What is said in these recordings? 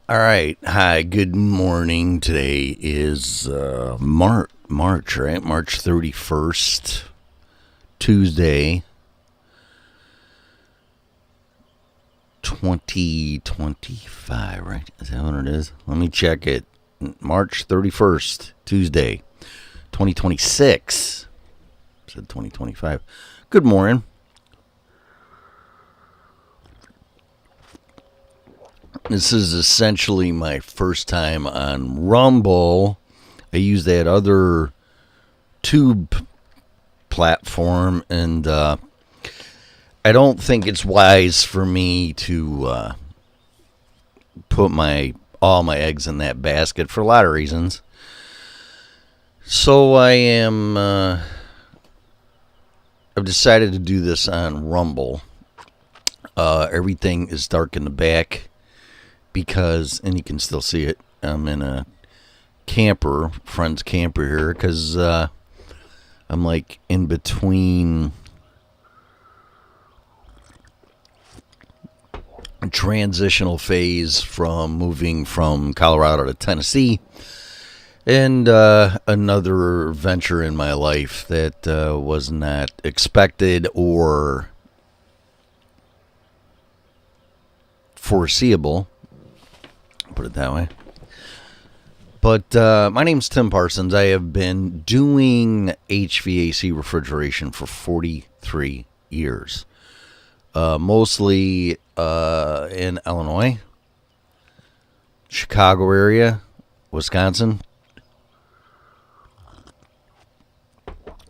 All right. Hi. Good morning. Today is March, right? March 31st, Tuesday, 2025, right? Is that what it is? Let me check it. March 31st, Tuesday, 2026. I said 2025. Good morning. This is essentially my first time on Rumble. I use that other tube platform, and I don't think it's wise for me to put all my eggs in that basket for a lot of reasons. So I've decided to do this on Rumble. Everything is dark in the back because, and you can still see it, I'm in a friend's camper here, because I'm like in between a transitional phase from moving from Colorado to Tennessee, and another venture in my life that was not expected or foreseeable, put it that way. But my name's Tim Parsons. I have been doing HVAC refrigeration for 43 years. Mostly in Illinois, Chicago area, Wisconsin,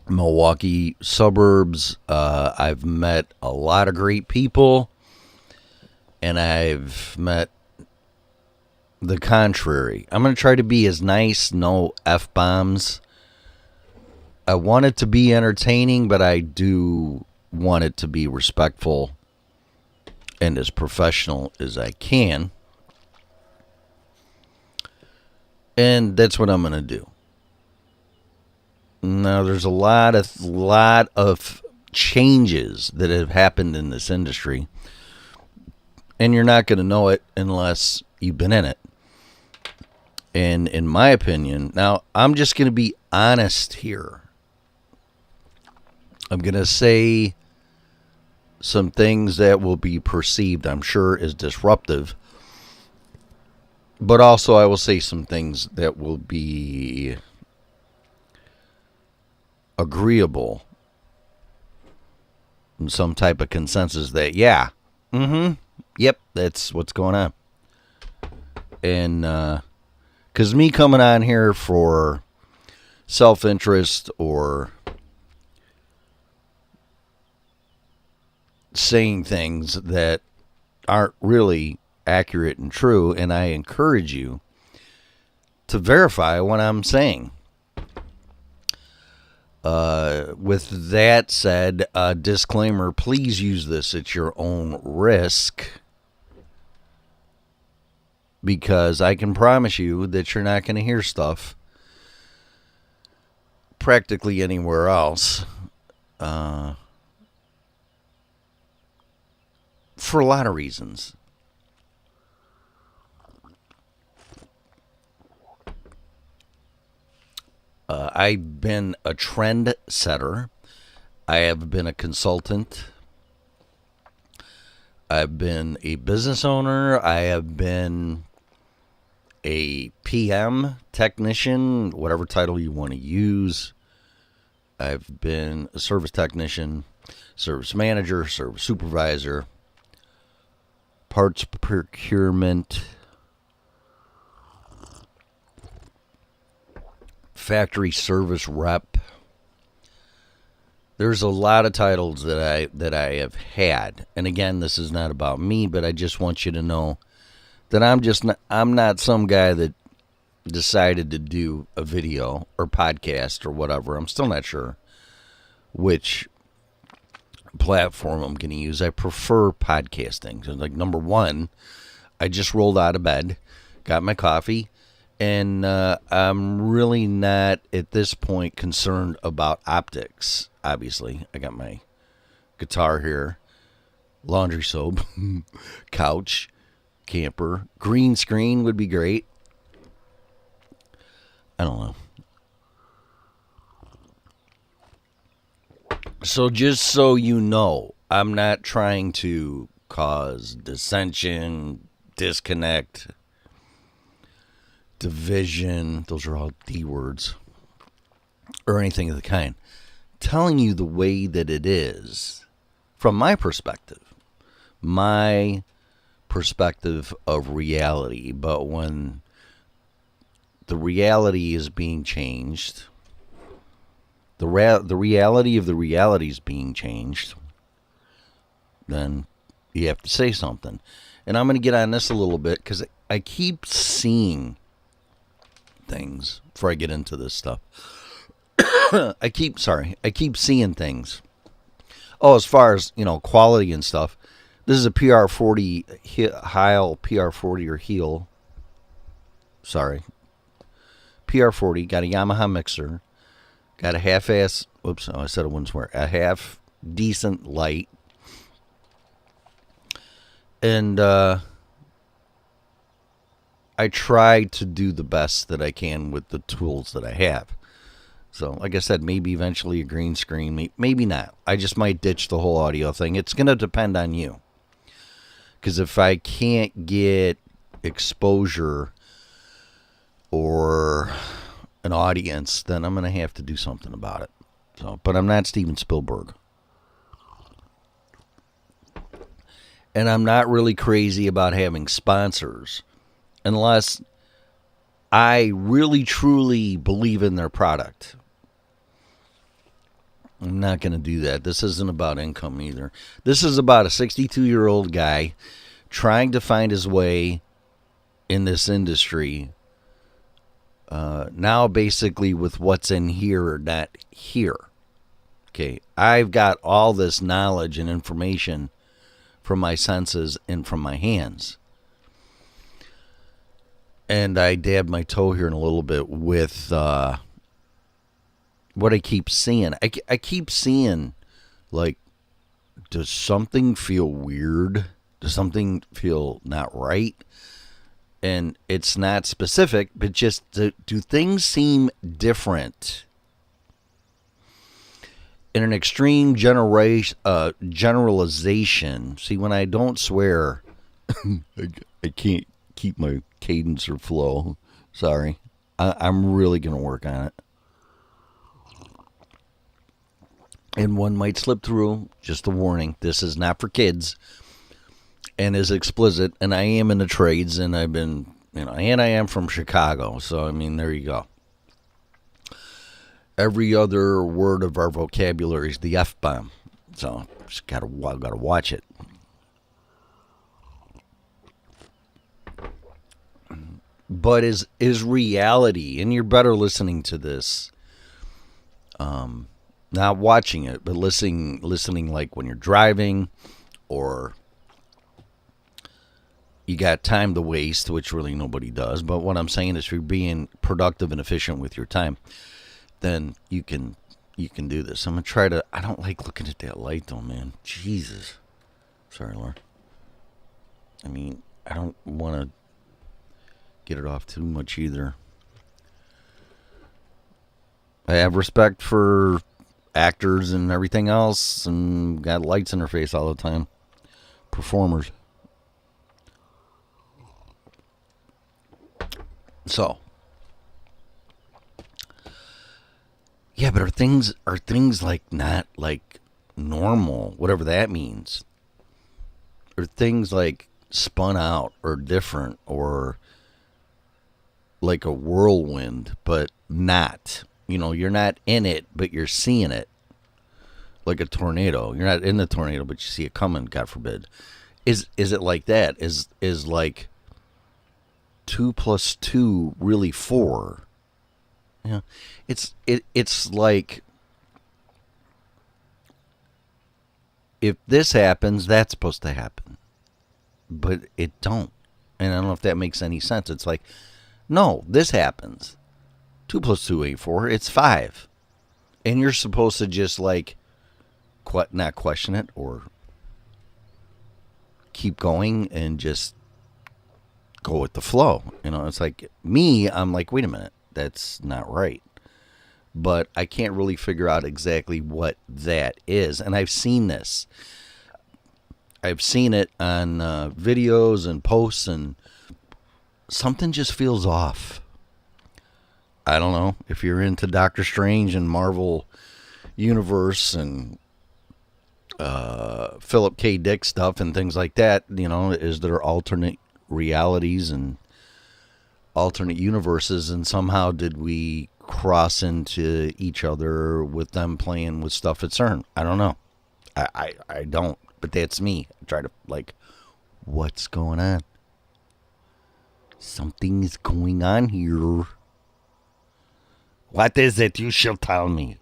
Milwaukee suburbs. I've met a lot of great people, and I've met the contrary. I'm going to try to be as nice, no F-bombs. I want it to be entertaining, but I do want it to be respectful and as professional as I can. And that's what I'm going to do. Now, there's a lot of changes that have happened in this industry, and you're not going to know it unless you've been in it. And in my opinion, now I'm just going to be honest here. I'm going to say some things that will be perceived, I'm sure, as disruptive. But also I will say some things that will be agreeable. And some type of consensus that, yep, that's what's going on. And, because me coming on here for self-interest or saying things that aren't really accurate and true, and I encourage you to verify what I'm saying. With that said, disclaimer, please use this at your own risk, because I can promise you that you're not going to hear stuff practically anywhere else. For a lot of reasons. I've been a trend setter. I have been a consultant. I've been a business owner. I have been a PM, technician, whatever title you want to use. I've been a service technician, service manager, service supervisor, parts procurement, factory service rep. There's a lot of titles that I have had. And again, this is not about me, but I just want you to know that I'm not some guy that decided to do a video or podcast or whatever. I'm still not sure which platform I'm going to use. I prefer podcasting. So, like, number one, I just rolled out of bed, got my coffee, and I'm really not at this point concerned about optics. Obviously, I got my guitar here, laundry soap, couch, camper. Green screen would be great. I don't know. So just so you know, I'm not trying to cause dissension, disconnect, division. Those are all D words. Or anything of the kind. Telling you the way that it is from my perspective. My perspective of reality. But when the reality is being changed, the reality of the reality is being changed, then you have to say something. And I'm going to get on this a little bit because I keep seeing things before I get into this stuff. I keep seeing things. Oh, as far as, quality and stuff, this is a PR40 Heil PR40 or Heel. Sorry. PR40, got a Yamaha mixer, got a half-ass, I said it wouldn't swear, a half decent light, and I try to do the best that I can with the tools that I have. So, like I said, maybe eventually a green screen, maybe not. I just might ditch the whole audio thing. It's going to depend on you. Because if I can't get exposure or an audience, then I'm going to have to do something about it. So, but I'm not Steven Spielberg. And I'm not really crazy about having sponsors unless I really truly believe in their product. I'm not going to do that. This isn't about income either. This is about a 62-year-old guy trying to find his way in this industry. Now basically with what's in here or not here. Okay, I've got all this knowledge and information from my senses and from my hands. And I dabbed my toe here in a little bit with what I keep seeing. I keep seeing, like, does something feel weird? Does something feel not right? And it's not specific, but just do things seem different? In an extreme generalization, see, when I don't swear, I can't keep my cadence or flow. Sorry. I'm really going to work on it. And one might slip through. Just a warning. This is not for kids. And is explicit. And I am in the trades. And I've been, and I am from Chicago. So, there you go. Every other word of our vocabulary is the F-bomb. So, just gotta watch it. But is reality, and you're better listening to this, not watching it, but listening like when you're driving, or you got time to waste, which really nobody does. But what I'm saying is, if you're being productive and efficient with your time, then you can do this. I'm gonna try to. I don't like looking at that light though, man. Jesus. Sorry, Laura. I don't want to get it off too much either. I have respect for actors and everything else, and got lights in their face all the time. Performers. So, yeah, but are things like not like normal, whatever that means? Are things like spun out or different or like a whirlwind, but not? You're not in it, but you're seeing it. Like a tornado. You're not in the tornado, but you see it coming, God forbid. Is it like that? Is like 2 + 2 really 4? It's like, if this happens, that's supposed to happen. But it don't. And I don't know if that makes any sense. It's like, no, this happens. 2 + 2 ain't 4, it's 5. And you're supposed to just like not question it or keep going and just go with the flow. It's like me, I'm like, wait a minute, that's not right. But I can't really figure out exactly what that is. And I've seen this. I've seen it on videos and posts, and something just feels off. I don't know if you're into Doctor Strange and Marvel Universe and Philip K. Dick stuff and things like that. Is there alternate realities and alternate universes, and somehow did we cross into each other with them playing with stuff at CERN? I don't know. I don't, but that's me. I try to, what's going on? Something's going on here. What is it? You shall tell me.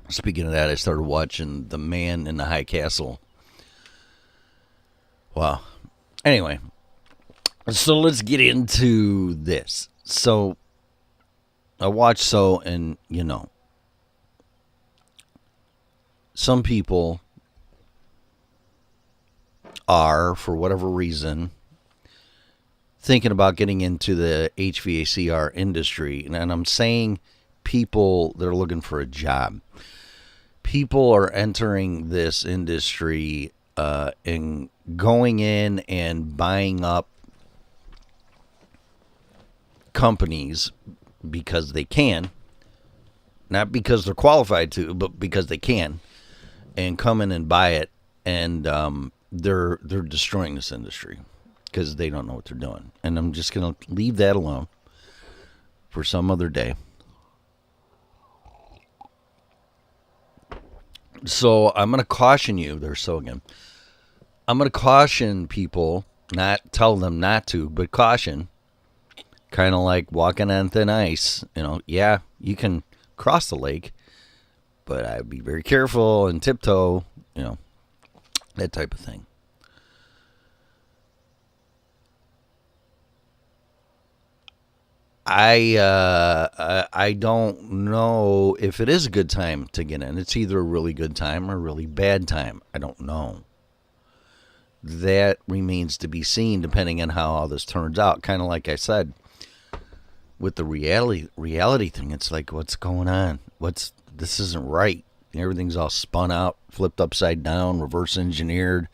Speaking of that, I started watching The Man in the High Castle. Wow. Anyway, so let's get into this. So, I watched and some people are, for whatever reason, thinking about getting into the HVACR industry. And I'm saying people that are looking for a job. People are entering this industry and going in and buying up companies because they can. Not because they're qualified to, but because they can. And come in and buy it. And they're destroying this industry because they don't know what they're doing. And I'm just going to leave that alone for some other day. So I'm going to caution you. There's so again. I'm going to caution people, not tell them not to, but caution. Kind of like walking on thin ice. Yeah, you can cross the lake, but I'd be very careful and tiptoe, that type of thing. I don't know if it is a good time to get in. It's either a really good time or a really bad time. I don't know. That remains to be seen depending on how all this turns out. Kind of like I said, with the reality thing, it's like, what's going on? This isn't right. Everything's all spun out, flipped upside down, reverse engineered,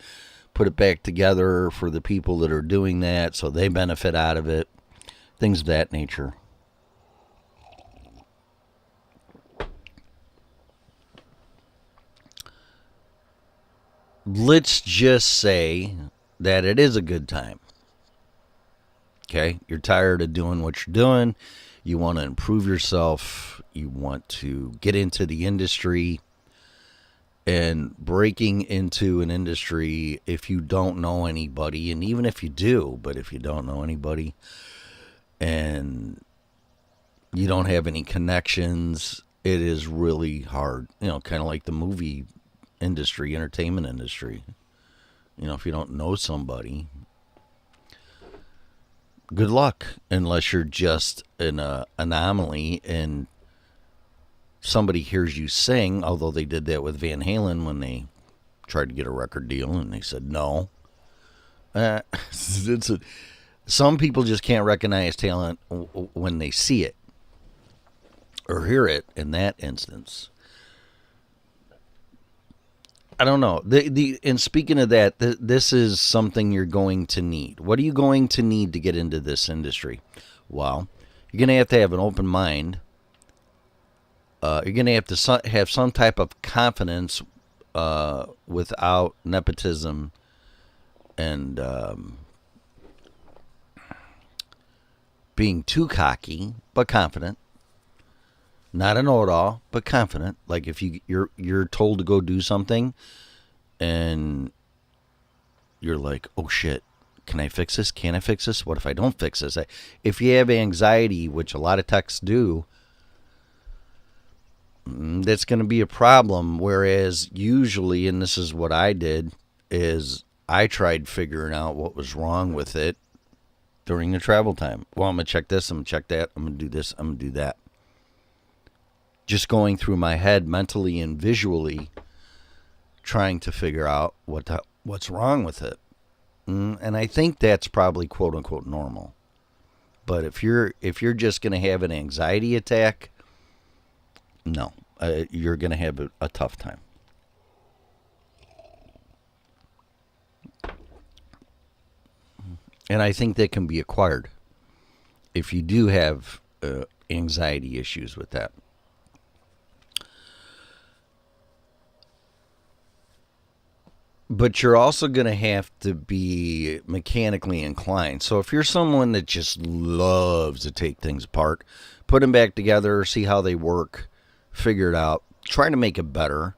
put it back together for the people that are doing that so they benefit out of it. Things of that nature. Let's just say that it is a good time. Okay? You're tired of doing what you're doing. You want to improve yourself. You want to get into the industry. And breaking into an industry, if you don't know anybody, and even if you do, but if you don't know anybody, and you don't have any connections, it is really hard. Kind of like the movie industry, entertainment industry. If you don't know somebody, good luck, unless you're just an anomaly and somebody hears you sing, although they did that with Van Halen when they tried to get a record deal and they said no. Some people just can't recognize talent when they see it or hear it in that instance. I don't know. And speaking of that, this is something you're going to need. What are you going to need to get into this industry? Well, you're going to have an open mind. You're going to have some type of confidence without nepotism and being too cocky, but confident. Not a know-it-all, but confident. Like if you're told to go do something, and you're like, oh shit, can I fix this? Can I fix this? What if I don't fix this? If you have anxiety, which a lot of techs do, that's going to be a problem. Whereas usually, and this is what I did, is I tried figuring out what was wrong with it during the travel time. Well, I'm going to check this, I'm going to check that, I'm going to do this, I'm going to do that. Just going through my head mentally and visually, trying to figure out what's wrong with it. And I think that's probably quote unquote normal. But if you're just going to have an anxiety attack, no, you're going to have a tough time. And I think that can be acquired if you do have anxiety issues with that. But you're also going to have to be mechanically inclined. So if you're someone that just loves to take things apart, put them back together, see how they work, figure it out, try to make it better,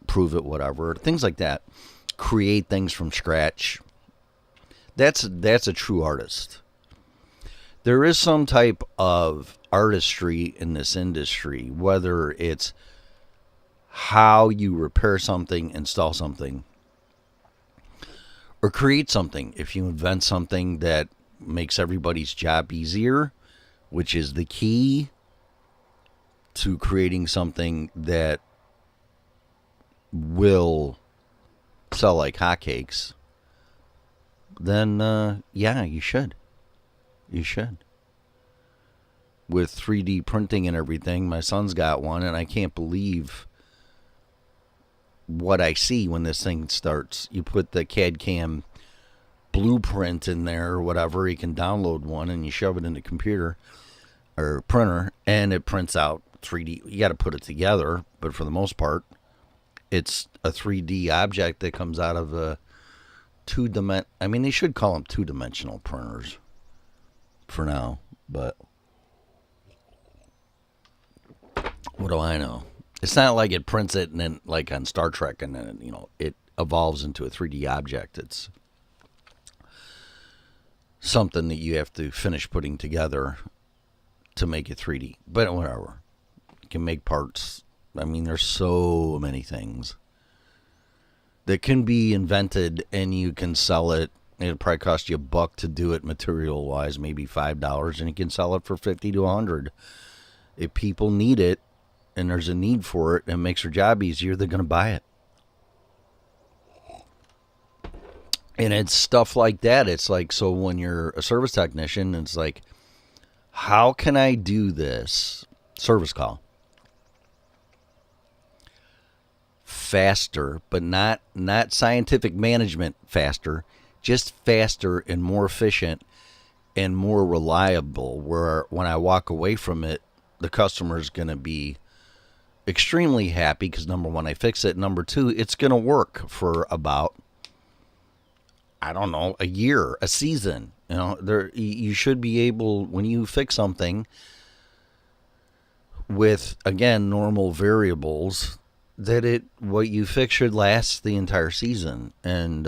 prove it, whatever, things like that, create things from scratch, that's a true artist. There is some type of artistry in this industry, whether it's how you repair something, install something, or create something. If you invent something that makes everybody's job easier, which is the key to creating something that will sell like hotcakes, then yeah, you should. You should. With 3D printing and everything, my son's got one, and I can't believe what I see when this thing starts. You put the CAD CAM blueprint in there or whatever, you can download one and you shove it in the computer or printer and it prints out 3D. You got to put it together, but for the most part, it's a 3D object that comes out of a I mean, they should call them two-dimensional printers for now, but what do I know? It's not like it prints it and then, like on Star Trek, and then, it evolves into a 3D object. It's something that you have to finish putting together to make it 3D. But whatever. You can make parts. I mean, there's so many things that can be invented and you can sell it. It'll probably cost you $1 to do it material-wise, maybe $5, and you can sell it for $50 to $100. If people need it, and there's a need for it, and it makes their job easier, they're going to buy it. And it's stuff like that. It's like, so when you're a service technician, it's like, how can I do this service call faster, but not scientific management faster, just faster and more efficient and more reliable, where when I walk away from it, the customer is going to be extremely happy because, number one, I fix it. Number two, it's going to work for about, I don't know, a year, a season. You should be able, when you fix something with, again, normal variables, that what you fix should last the entire season. And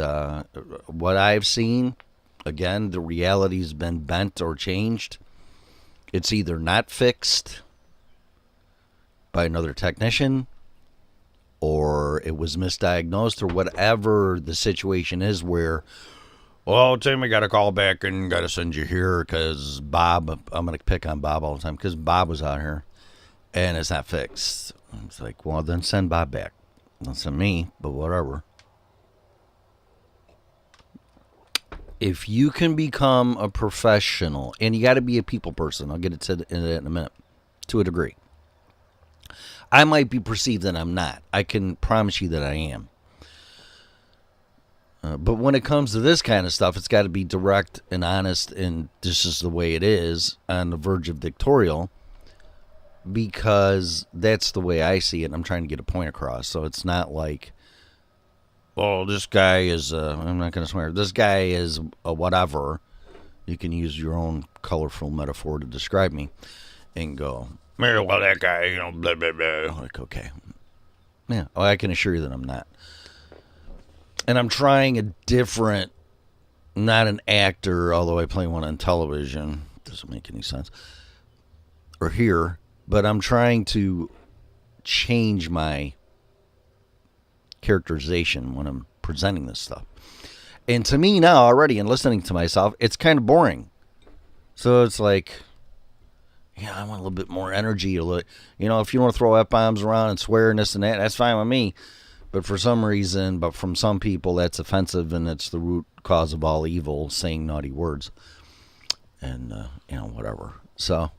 what I've seen, again, the reality's been bent or changed. It's either not fixed by another technician, or it was misdiagnosed, or whatever the situation is, where, well, Tim, we got to call back and got to send you here because Bob, I'm going to pick on Bob all the time because Bob was out here and it's not fixed. It's like, well, then send Bob back. Don't send me, but whatever. If you can become a professional, and you got to be a people person, I'll get into that in a minute, to a degree. I might be perceived that I'm not. I can promise you that I am. But when it comes to this kind of stuff, it's got to be direct and honest, and this is the way it is, on the verge of dictatorial, because that's the way I see it. I'm trying to get a point across. So it's not like, well, this guy is, I'm not going to swear, this guy is a whatever. You can use your own colorful metaphor to describe me and go, well, that guy, blah, blah, blah. Like, okay. Yeah, well, I can assure you that I'm not. And I'm trying a different, not an actor, although I play one on television. Doesn't make any sense. Or here. But I'm trying to change my characterization when I'm presenting this stuff. And to me now, already, and listening to myself, it's kind of boring. So it's like, yeah, I want a little bit more energy. If you want to throw F-bombs around and swear and this and that, that's fine with me. But from some people, that's offensive, and it's the root cause of all evil, saying naughty words, and whatever. So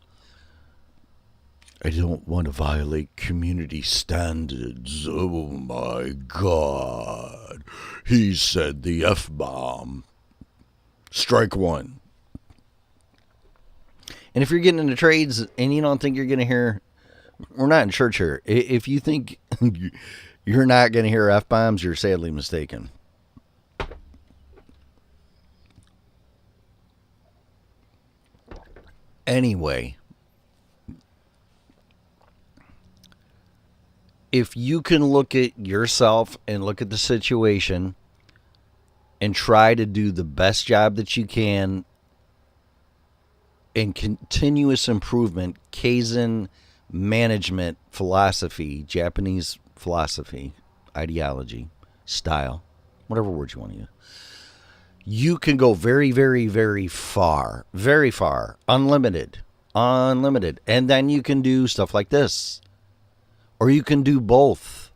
I don't want to violate community standards. Oh my God, he said the F-bomb. Strike one. And if you're getting into trades and you don't think you're going to hear, we're not in church here. If you think you're not going to hear F-bombs, you're sadly mistaken. Anyway, if you can look at yourself and look at the situation and try to do the best job that you can in continuous improvement, Kaizen management philosophy, Japanese philosophy, ideology, style, whatever word you want to use, you can go very, very, very far, unlimited. And then you can do stuff like this. Or you can do both.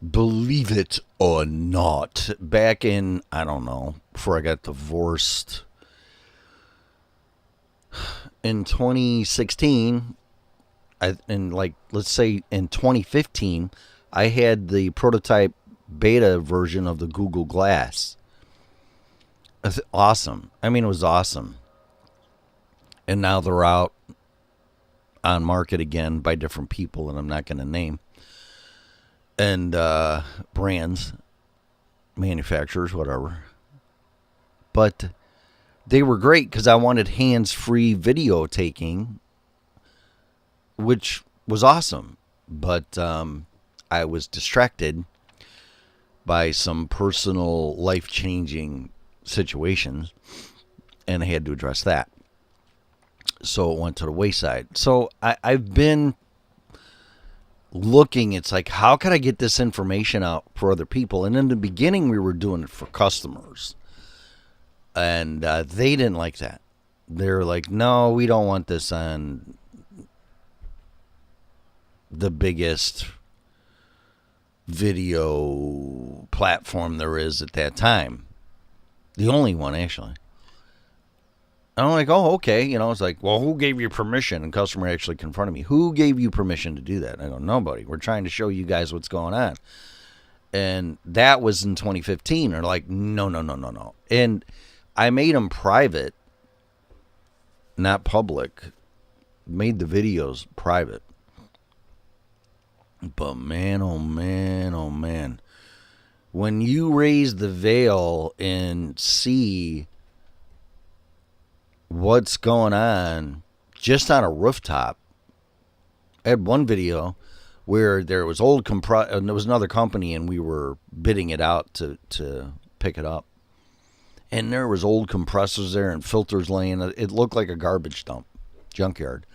Believe it or not, back in, I don't know, before I got divorced, in 2016, let's say in 2015, I had the prototype beta version of the Google Glass. Awesome. I mean, it was awesome. And now they're out on market again by different people, and I'm not going to name. And brands, manufacturers, whatever. But they were great because I wanted hands-free video taking, which was awesome. But I was distracted by some personal life-changing situations, and I had to address that. So it went to the wayside. So I've been looking, it's like, how can I get this information out for other people? And in the beginning, we were doing it for customers. And they didn't like that. They're like, no, we don't want this on the biggest video platform there is at that time. The only one, actually. And I'm like, oh, okay. It's like, well, who gave you permission? And customer actually confronted me. Who gave you permission to do that? And I go, nobody. We're trying to show you guys what's going on. And that was in 2015. They're like, no. And I made them private, not public. Made the videos private. But man, oh man. When you raise the veil and see what's going on just on a rooftop. I had one video where there was and there was another company, and we were bidding it out to pick it up. And there was old compressors there and filters laying. It looked like a garbage dump, junkyard.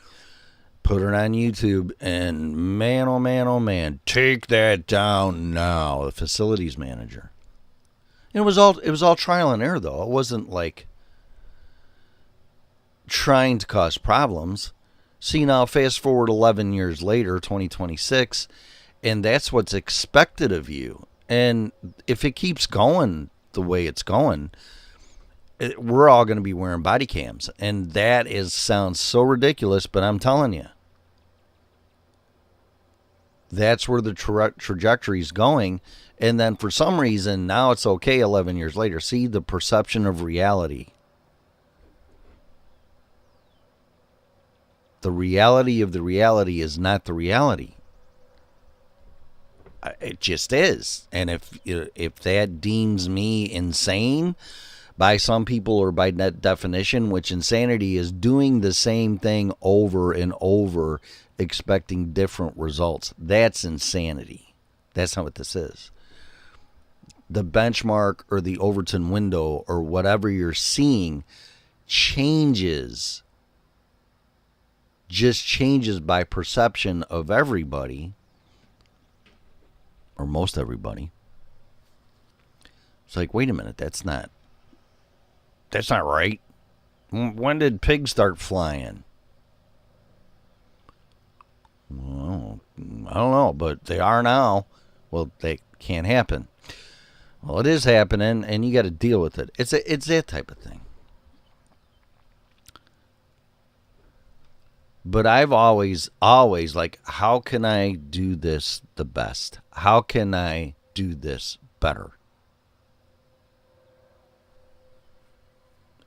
Put it on YouTube, and man, oh man, take that down now. The facilities manager. And it was all trial and error, though. It wasn't like trying to cause problems. See, now fast forward 11 years later, 2026, and that's what's expected of you. And if it keeps going the way it's going, we're all going to be wearing body cams. And that sounds so ridiculous, but I'm telling you, that's where the trajectory is going. And then for some reason, now it's okay 11 years later. See, the perception of reality. The reality of the reality is not the reality. It just is. And if that deems me insane by some people, or by that definition, which insanity is doing the same thing over and over, expecting different results, that's insanity. That's not what this is. The benchmark or the Overton window or whatever you're seeing changes by perception of everybody, or most everybody. It's like, wait a minute, that's not right. When did pigs start flying? Well, I don't know, but they are now. Well, they can't happen. Well, it is happening, and you got to deal with it. It's that type of thing. But I've always like, how can I do this the best? How can I do this better?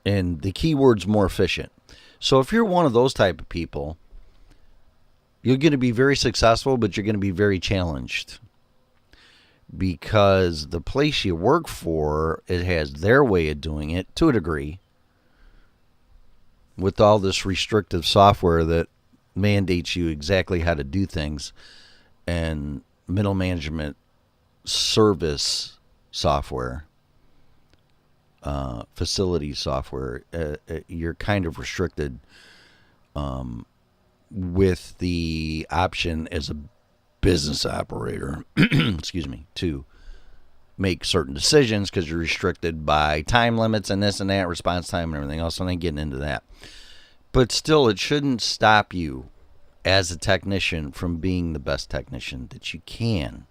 And the keyword's more efficient. So if you're one of those type of people, you're going to be very successful, but you're going to be very challenged. Because the place you work for, it has their way of doing it to a degree. With all this restrictive software that mandates you exactly how to do things, and middle management service software, facility software, you're kind of restricted with the option as a business operator, excuse me, to make certain decisions because you're restricted by time limits and this and that, response time and everything else. I'm not getting into that. But still, it shouldn't stop you as a technician from being the best technician that you can.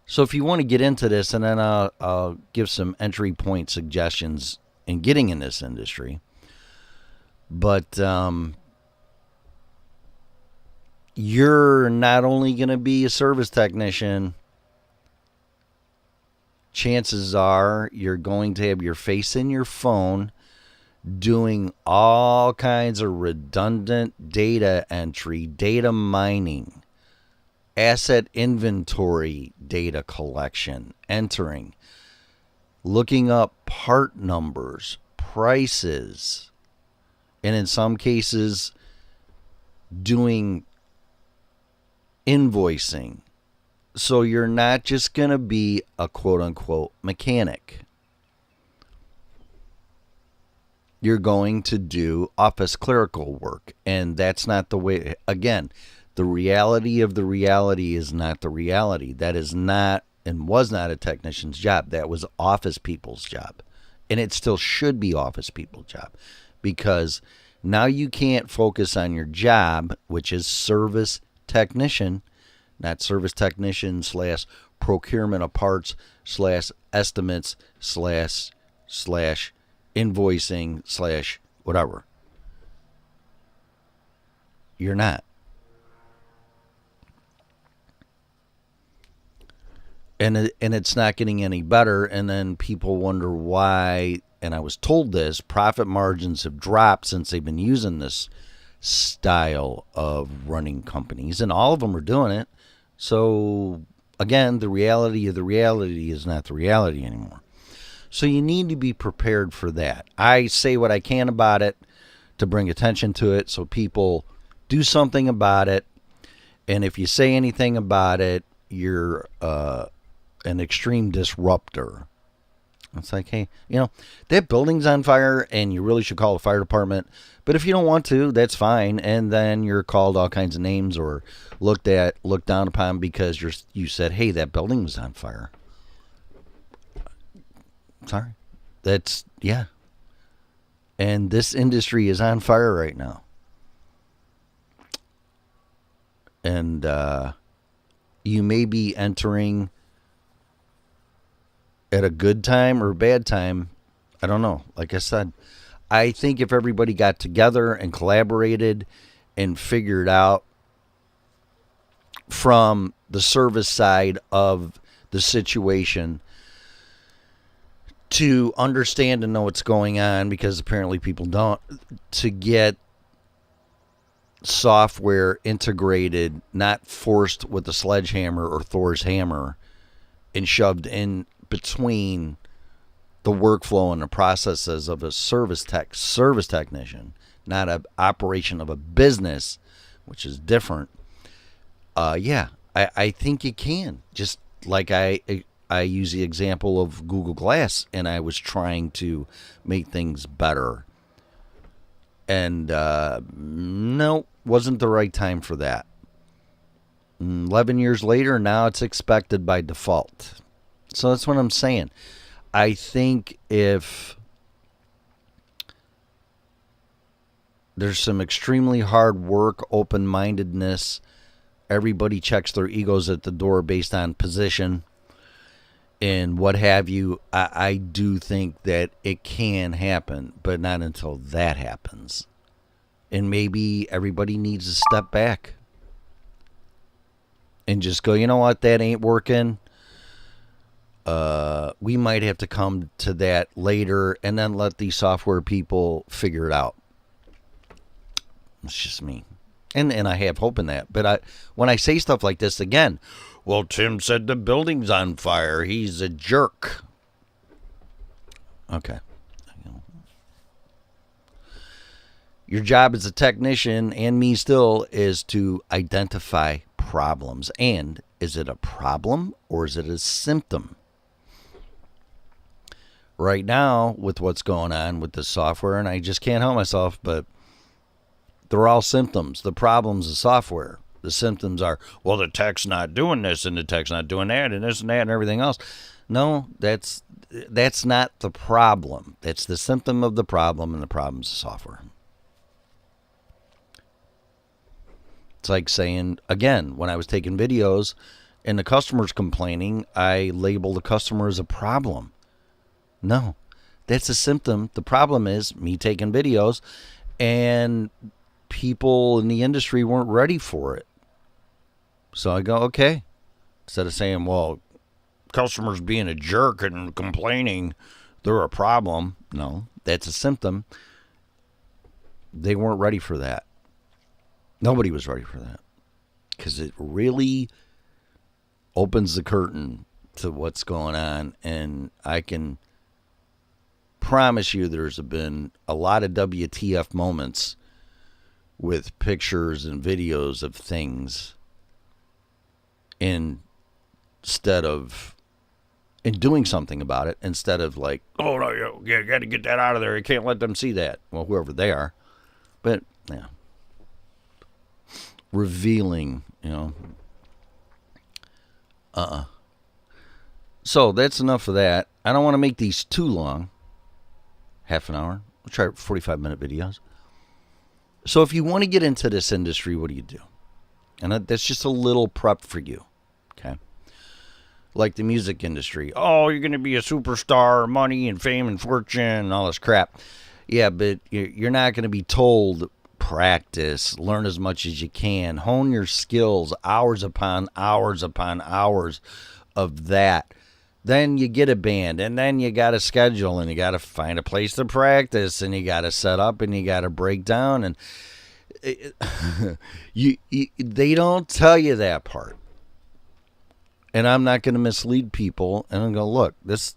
So if you want to get into this, and then I'll give some entry point suggestions in getting in this industry. But you're not only going to be a service technician, chances are you're going to have your face in your phone doing all kinds of redundant data entry, data mining, asset inventory data collection, entering, looking up part numbers, prices, and in some cases doing invoicing. So you're not just going to be a quote-unquote mechanic. You're going to do office clerical work, and that's not the way. Again, the reality of the reality is not the reality. That is not and was not a technician's job. That was office people's job, and it still should be office people's job, because now you can't focus on your job, which is service technician, not service technician / procurement of parts / estimates / invoicing / whatever. You're not. And it's not getting any better. And then people wonder why, and I was told this, profit margins have dropped since they've been using this style of running companies, and all of them are doing it. So again, the reality of the reality is not the reality anymore. So you need to be prepared for that. I say what I can about it to bring attention to it so people do something about it. And if you say anything about it, you're an extreme disruptor. It's like, hey, that building's on fire and you really should call the fire department. But if you don't want to, that's fine. And then you're called all kinds of names or looked down upon because you said, hey, that building was on fire. Sorry. Yeah. And this industry is on fire right now. And you may be entering at a good time or a bad time. I don't know. Like I said, I think if everybody got together and collaborated and figured out from the service side of the situation to understand and know what's going on, because apparently people don't, to get software integrated, not forced with a sledgehammer or Thor's hammer and shoved in between the workflow and the processes of a service technician, not an operation of a business, which is different. I think you can. Just like I use the example of Google Glass, and I was trying to make things better. And no, wasn't the right time for that. 11 years later, now it's expected by default. So that's what I'm saying. I think if there's some extremely hard work, open-mindedness everybody checks their egos at the door based on position and what have you. I do think that it can happen, but not until that happens. And maybe everybody needs to step back and just go, you know what, that ain't working. We might have to come to that later and then let these software people figure it out. It's just me. And I have hope in that. But when I say stuff like this again, well, Tim said the building's on fire. He's a jerk. Okay. Your job as a technician, and me still, is to identify problems. And is it a problem or is it a symptom? Right now, with what's going on with the software, and I just can't help myself, but they're all symptoms. The problem's the software. The symptoms are, well, the tech's not doing this, and the tech's not doing that, and this and that, and everything else. No, that's not the problem. That's the symptom of the problem, and the problem's the software. It's like saying, again, when I was taking videos and the customer's complaining, I label the customer as a problem. No, that's a symptom. The problem is me taking videos, and people in the industry weren't ready for it. So I go, okay. Instead of saying, well, customers being a jerk and complaining, they're a problem. No, that's a symptom. They weren't ready for that. Nobody was ready for that. Because it really opens the curtain to what's going on. And I can promise you there's been a lot of WTF moments with pictures and videos of things instead of doing something about it, instead of like, oh no, you got to get that out of there. You can't let them see that. Well, whoever they are. But yeah, revealing, So that's enough of that. I don't want to make these too long. Half an hour. We'll try 45-minute videos. So if you want to get into this industry, what do? And that's just a little prep for you. Okay. Like the music industry. Oh, you're going to be a superstar, money and fame and fortune and all this crap. Yeah, but you're not going to be told practice, learn as much as you can, hone your skills, hours upon hours upon hours of that. Then you get a band, and then you got to schedule, and you got to find a place to practice, and you got to set up, and you got to break down, and they don't tell you that part. And I'm not going to mislead people, and I'm going to look, this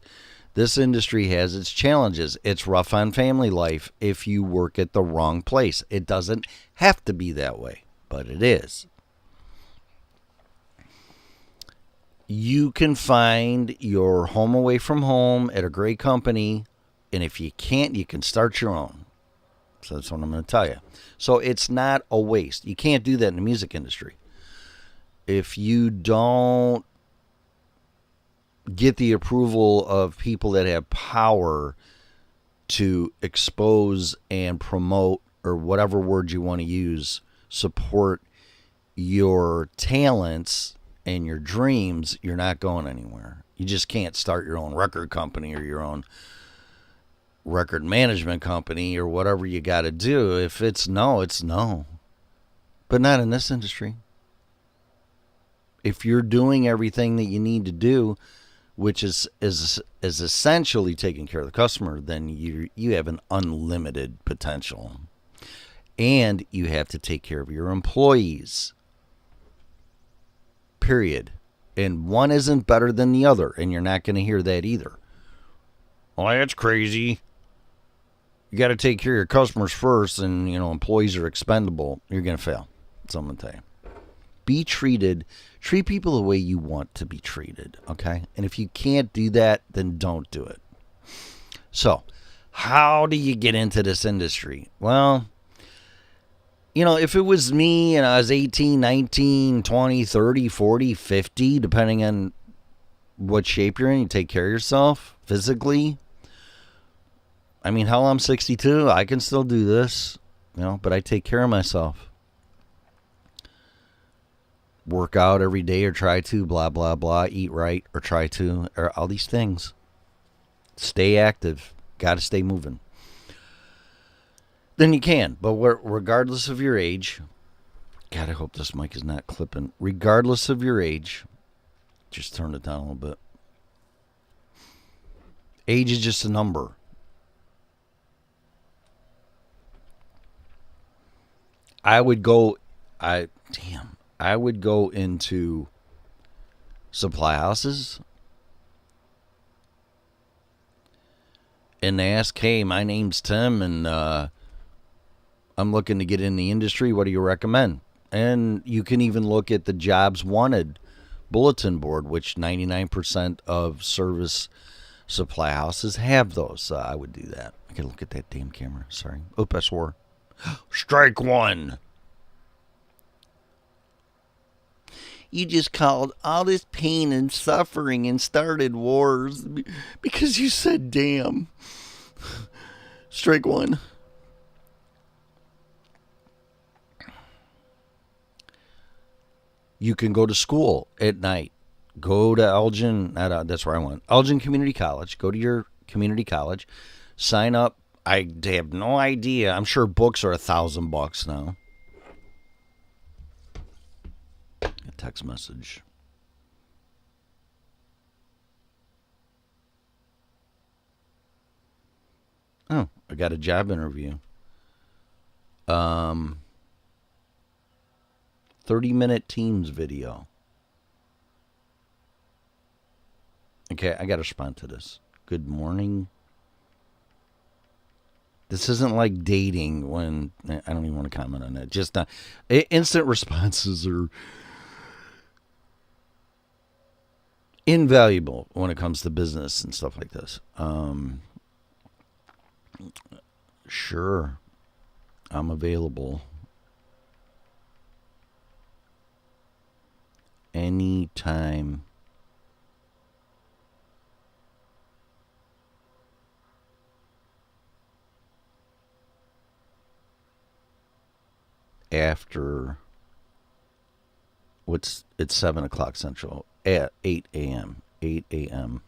industry has its challenges. It's rough on family life if you work at the wrong place. It doesn't have to be that way, but it is. You can find your home away from home at a great company, and if you can't, you can start your own. So that's what I'm going to tell you. So it's not a waste. You can't do that in the music industry. If you don't get the approval of people that have power to expose and promote, or whatever word you want to use, support your talents and your dreams, you're not going anywhere. You just can't start your own record company or your own record management company or whatever you got to do. If it's no, it's no. But not in this industry. If you're doing everything that you need to do, which is essentially taking care of the customer, then you have an unlimited potential. And you have to take care of your employees. Period. And one isn't better than the other, and you're not going to hear that either. Well, that's crazy. You got to take care of your customers first, and employees are expendable. You're going to fail. That's what I'm going to tell you. Treat people the way you want to be treated, okay? And if you can't do that, then don't do it. So, how do you get into this industry? Well, if it was me and I was 18, 19, 20, 30, 40, 50, depending on what shape you're in, you take care of yourself physically. I mean, hell, I'm 62. I can still do this, but I take care of myself. work out every day or try to, blah, blah, blah, eat right or try to, or all these things. Stay active. Got to stay moving. Then you can. But regardless of your age, God, I hope this mic is not clipping. Regardless of your age, just turn it down a little bit. Age is just a number. I would go into supply houses and ask, hey, my name's Tim and I'm looking to get in the industry. What do you recommend? And you can even look at the jobs wanted bulletin board, which 99% of service supply houses have those. I would do that. I gotta look at that damn camera. Sorry. Oop, I swore. Strike one. You just called all this pain and suffering and started wars because you said damn. Strike one. You can go to school at night. Go to Elgin. That's where I went. Elgin Community College. Go to your community college. Sign up. I have no idea. I'm sure books are $1,000 now. A text message. Oh, I got a job interview. 30-minute Teams video. Okay, I got to respond to this. Good morning. This isn't like dating when I don't even want to comment on that. Just instant responses are invaluable when it comes to business and stuff like this. Sure, I'm available anytime. After it's 7 o'clock Central at 8 a.m. 8 a.m.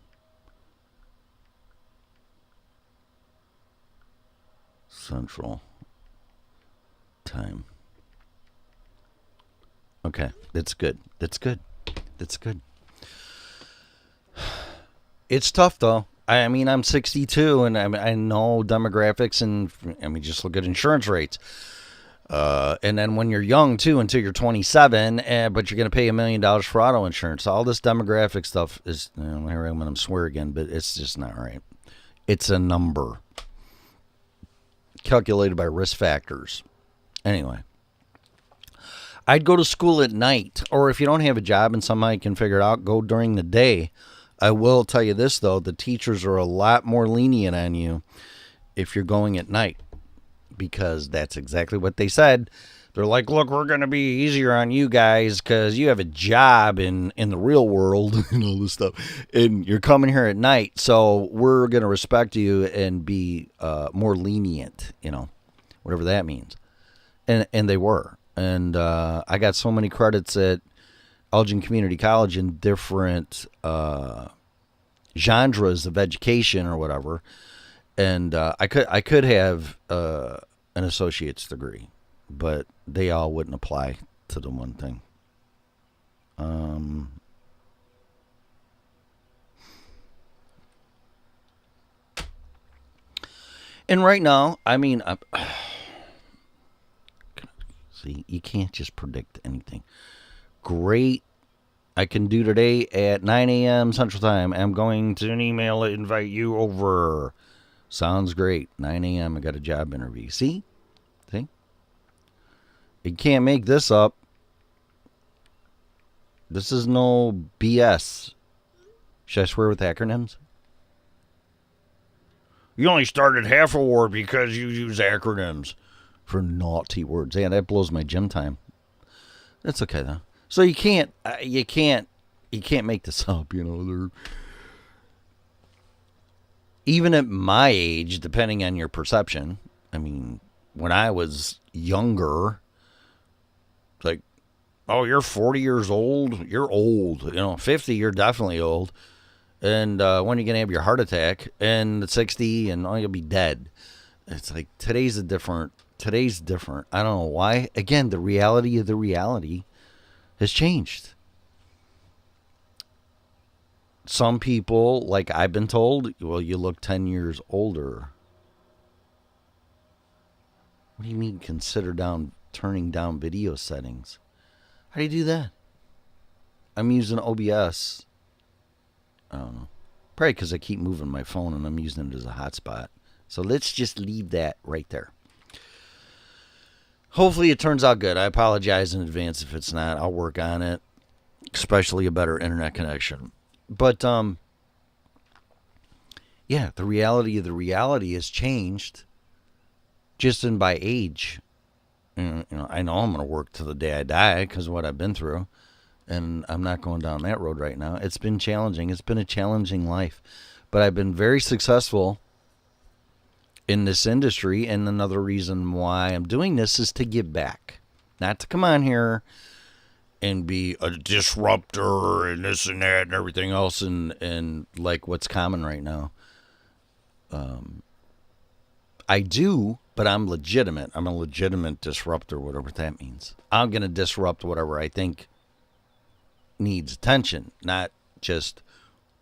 Central time. Okay, that's good. That's good. That's good. It's tough though. I mean, I'm 62 and I know demographics and I mean, just look at insurance rates. And then when you're young too, until you're 27, but you're going to pay $1 million for auto insurance. All this demographic stuff is, here I'm going to swear again, but it's just not right. It's a number calculated by risk factors. Anyway, I'd go to school at night, or if you don't have a job and somehow you can figure it out, go during the day. I will tell you this though, the teachers are a lot more lenient on you if you're going at night. Because that's exactly what they said. They're like, look, we're going to be easier on you guys because you have a job in the real world and all this stuff. And you're coming here at night. So we're going to respect you and be more lenient, whatever that means. And they were. And I got so many credits at Elgin Community College in different genres of education or whatever. And I could have an associate's degree, but they all wouldn't apply to the one thing. And right now, I mean, see, you can't just predict anything. Great. I can do today at 9 a.m. Central Time. I'm going to an email to invite you over. Sounds great. 9 a.m. I got a job interview. See? You can't make this up. This is no BS. Should I swear with acronyms? You only started half a word because you use acronyms for naughty words. Yeah, that blows my gym time. That's okay though. So you can't make this up. Even at my age, depending on your perception, I mean, when I was younger, like, Oh, you're 40 years old? You're old. 50, you're definitely old. And when are you going to have your heart attack? And at 60, and you'll be dead. It's like today's different. I don't know why. Again, the reality of the reality has changed. Some people, like I've been told, well, you look 10 years older. What do you mean consider turning down video settings? How do you do that? I'm using OBS. I don't know. Probably because I keep moving my phone and I'm using it as a hotspot. So let's just leave that right there. Hopefully it turns out good. I apologize in advance if it's not. I'll work on it, especially a better internet connection. But, yeah, the reality of the reality has changed just in by age. I know I'm going to work till the day I die because of what I've been through. And I'm not going down that road right now. It's been challenging. It's been a challenging life. But I've been very successful in this industry. And another reason why I'm doing this is to give back. Not to come on here and be a disruptor and this and that and everything else and like what's common right now. I do, but I'm legitimate. I'm a legitimate disruptor, whatever that means. I'm going to disrupt whatever I think needs attention, not just,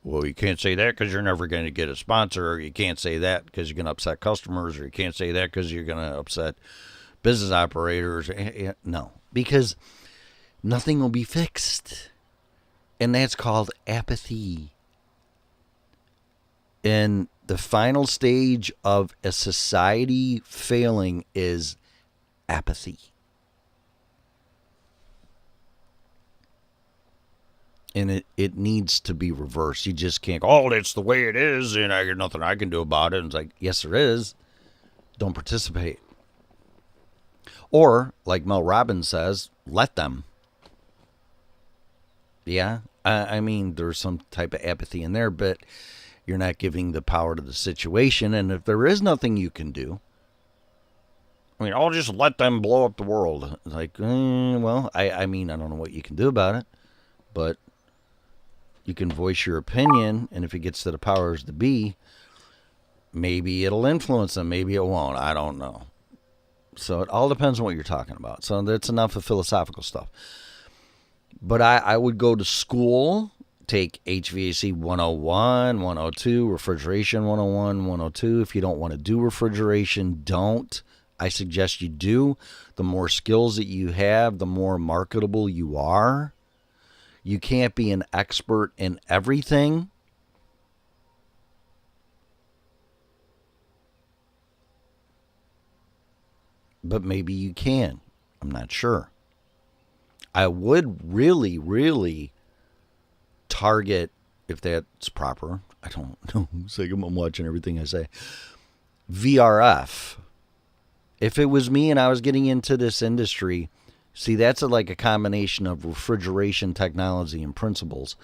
well, you can't say that because you're never going to get a sponsor, or you can't say that because you're going to upset customers, or you can't say that because you're going to upset business operators. No, because nothing will be fixed. And that's called apathy. And the final stage of a society failing is apathy. And it needs to be reversed. You just can't go, oh, that's the way it is, and I got nothing I can do about it. And it's like, yes, there is. Don't participate. Or, like Mel Robbins says, let them. Yeah, I mean, there's some type of apathy in there, but you're not giving the power to the situation. And if there is nothing you can do, I mean, I'll just let them blow up the world. Like, well, I mean, I don't know what you can do about it, but you can voice your opinion, and if it gets to the powers to be, maybe it'll influence them, maybe it won't. I don't know. So it all depends on what you're talking about. So that's enough of philosophical stuff. But I would go to school, take HVAC 101, 102, refrigeration 101, 102. If you don't want to do refrigeration, don't. I suggest you do. The more skills that you have, the more marketable you are. You can't be an expert in everything. But maybe you can. I'm not sure. I would really, really target, if that's proper, I don't know, it's like I'm watching everything I say, VRF. If it was me and I was getting into this industry, see, that's like a combination of refrigeration technology and principles,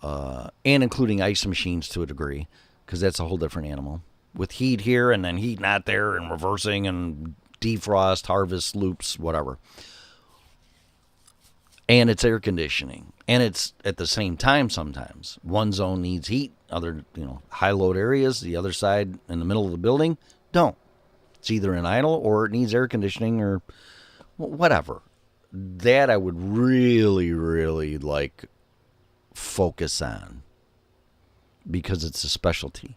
and including ice machines to a degree, because that's a whole different animal. With heat here and then heat not there and reversing and defrost, harvest, loops, whatever. And it's air conditioning. And it's at the same time sometimes. One zone needs heat, other, high load areas, the other side in the middle of the building don't. It's either an idle or it needs air conditioning or whatever. That I would really, really like focus on because it's a specialty.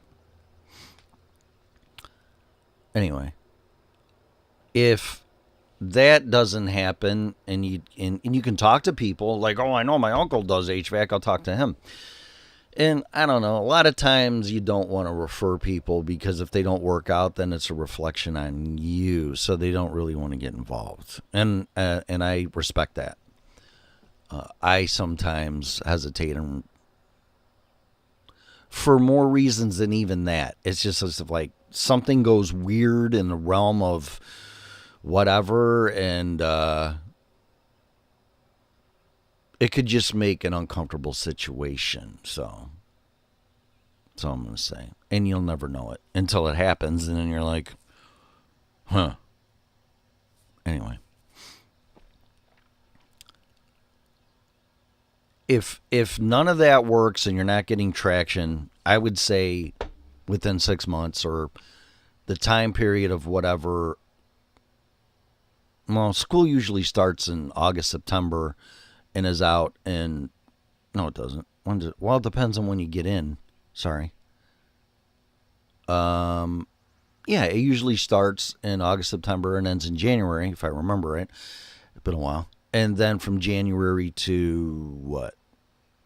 Anyway, if that doesn't happen and you can talk to people like, oh, I know my uncle does HVAC, I'll talk to him. And I don't know, a lot of times you don't want to refer people because if they don't work out, then it's a reflection on you. So they don't really want to get involved. And I respect that. I sometimes hesitate for more reasons than even that. It's just sort of like something goes weird in the realm of whatever, and it could just make an uncomfortable situation. So that's all I'm going to say. And you'll never know it until it happens, and then you're like, huh. Anyway. If none of that works and you're not getting traction, I would say within 6 months or the time period of whatever. Well, school usually starts in August, September, and is out in. No, it doesn't. Well, it depends on when you get in. Sorry. Yeah, it usually starts in August, September, and ends in January, if I remember right. It's been a while. And then from January to what?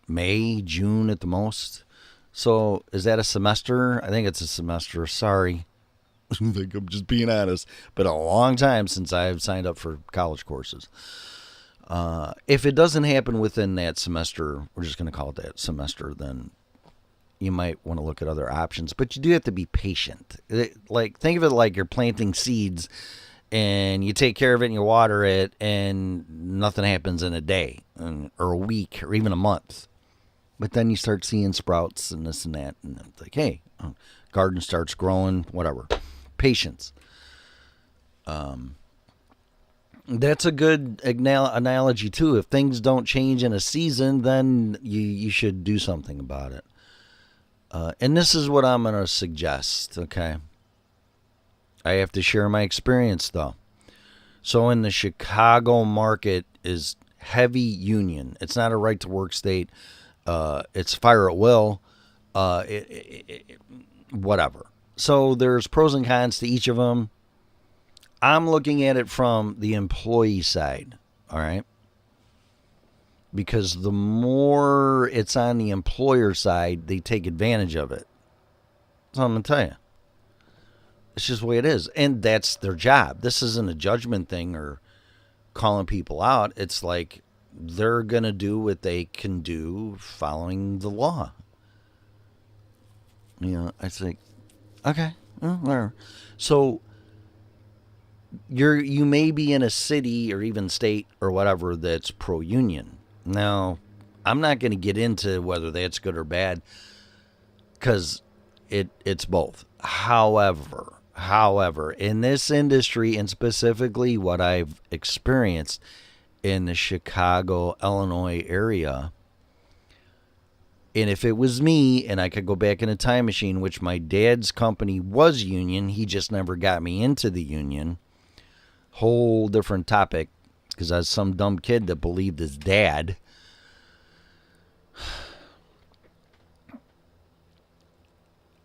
May, June at the most. So is that a semester? I think it's a semester. Sorry. I think I'm just being honest. But a long time since I've signed up for college courses. If it doesn't happen within that semester, we're just going to call it that semester, then you might want to look at other options. But you do have to be patient. Like, think of it like you're planting seeds and you take care of it and you water it and nothing happens in a day or a week or even a month. But then you start seeing sprouts and this and that. And it's like, hey, garden starts growing, whatever. Patience. That's a good analogy, too. If things don't change in a season, then you should do something about it. And this is what I'm going to suggest, okay? I have to share my experience, though. So in the Chicago market is heavy union. It's not a right-to-work state. It's fire at will. Whatever. So there's pros and cons to each of them. I'm looking at it from the employee side, all right? Because the more it's on the employer side, they take advantage of it. That's what I'm going to tell you. It's just the way it is. And that's their job. This isn't a judgment thing or calling people out. It's like they're going to do what they can do following the law. You know, I think, okay, well, whatever. So you may be in a city or even state or whatever that's pro-union. Now, I'm not going to get into whether that's good or bad because it's both. However, in this industry and specifically what I've experienced in the Chicago, Illinois area, and if it was me and I could go back in a time machine, which my dad's company was union, he just never got me into the union. Whole different topic because I was some dumb kid that believed his dad.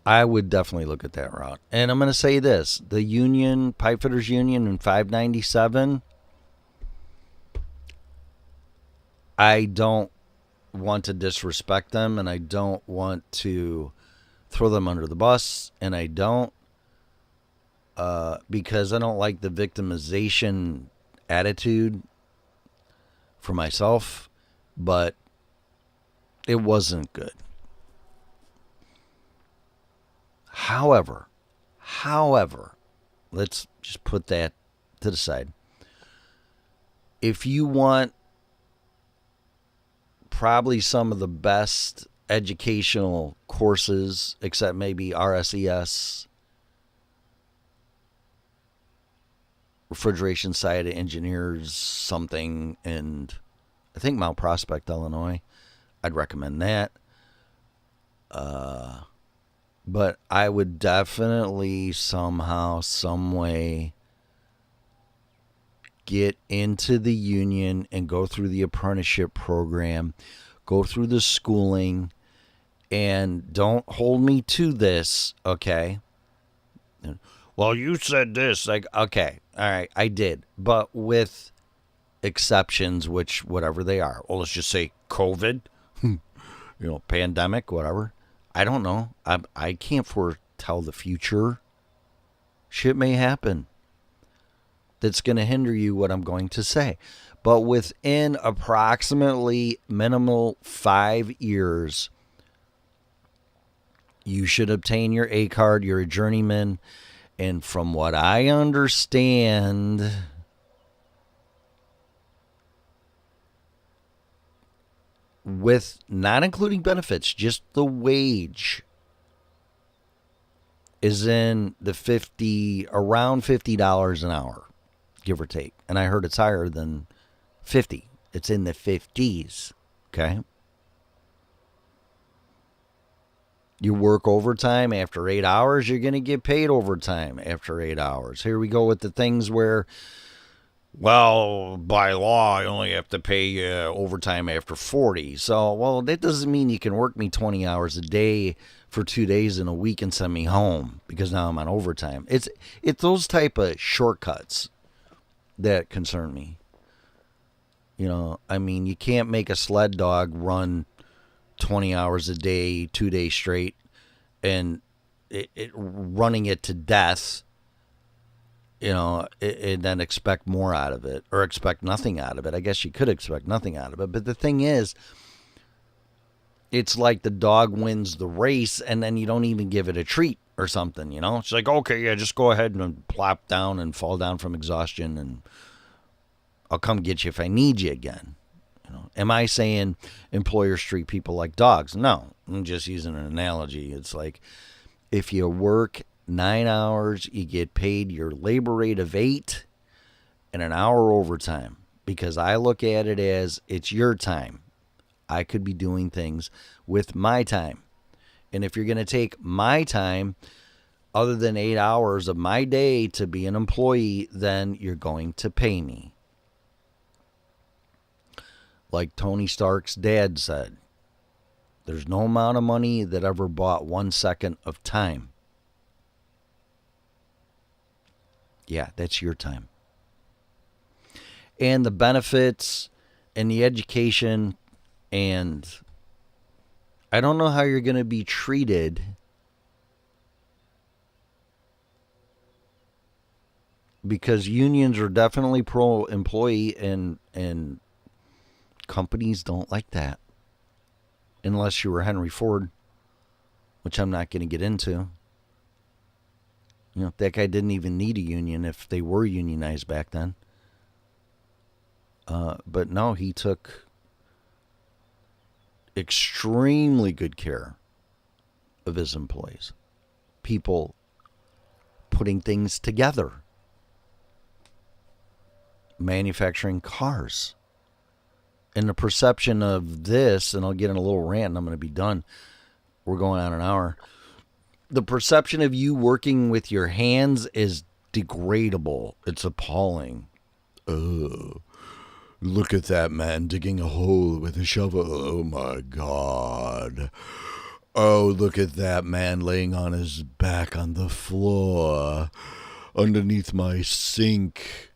I would definitely look at that route. And I'm going to say this. The union, Pipefitters Union in 597, I don't want to disrespect them and I don't want to throw them under the bus. And I don't because I don't like the victimization attitude for myself, but it wasn't good. However, let's just put that to the side. If you want probably some of the best educational courses, except maybe RSES, refrigeration side of engineers, something, and I think Mount Prospect, Illinois, I'd recommend that. But I would definitely somehow, some way get into the union and go through the apprenticeship program, go through the schooling, and don't hold me to this, okay? Well, you said this. Like, okay, all right, I did. But with exceptions, which whatever they are. Well, let's just say COVID, pandemic, whatever. I don't know. I can't foretell the future. Shit may happen that's going to hinder you what I'm going to say. But within approximately minimal 5 years, you should obtain your A card. You're a journeyman. And from what I understand, with not including benefits, just the wage is in the around $50 an hour, give or take. And I heard it's higher than 50. It's in the 50s. Okay. You work overtime after 8 hours, you're going to get paid overtime after 8 hours. Here we go with the things where, well, by law, I only have to pay you overtime after 40. So, well, that doesn't mean you can work me 20 hours a day for 2 days in a week and send me home because now I'm on overtime. It's those type of shortcuts that concern me. You know, I mean, you can't make a sled dog run 20 hours a day, 2 days straight, and running it to death, you know, and then expect more out of it or expect nothing out of it. I guess you could expect nothing out of it. But the thing is, it's like the dog wins the race and then you don't even give it a treat or something, you know? It's like, okay, yeah, just go ahead and plop down and fall down from exhaustion and I'll come get you if I need you again. You know, am I saying employers treat people like dogs? No, I'm just using an analogy. It's like if you work 9 hours, you get paid your labor rate of 8 and an hour overtime. Because I look at it as it's your time. I could be doing things with my time. And if you're going to take my time, other than 8 hours of my day to be an employee, then you're going to pay me. Like Tony Stark's dad said, there's no amount of money that ever bought 1 second of time. Yeah, that's your time. And the benefits and the education, and I don't know how you're going to be treated because unions are definitely pro-employee and companies don't like that. Unless you were Henry Ford, which I'm not going to get into. You know, that guy didn't even need a union if they were unionized back then. But no, he took extremely good care of his employees. People putting things together. Manufacturing cars. And the perception of this, and I'll get in a little rant and I'm going to be done. We're going on an hour. The perception of you working with your hands is degradable. It's appalling. Oh, look at that man digging a hole with a shovel. Oh my God. Oh, look at that man laying on his back on the floor underneath my sink,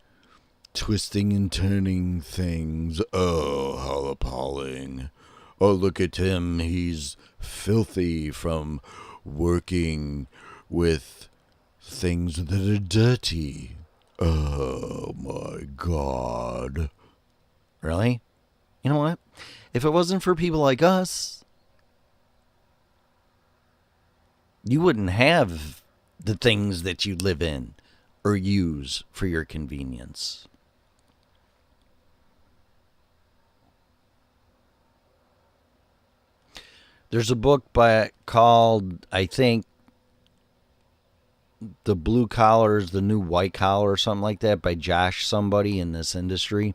twisting and turning things. Oh, how appalling. Oh, look at him. He's filthy from working with things that are dirty. Oh, my God. Really? You know what? If it wasn't for people like us, you wouldn't have the things that you live in or use for your convenience. There's a book called, I think, The Blue Collar is the New White Collar or something like that by Josh somebody in this industry.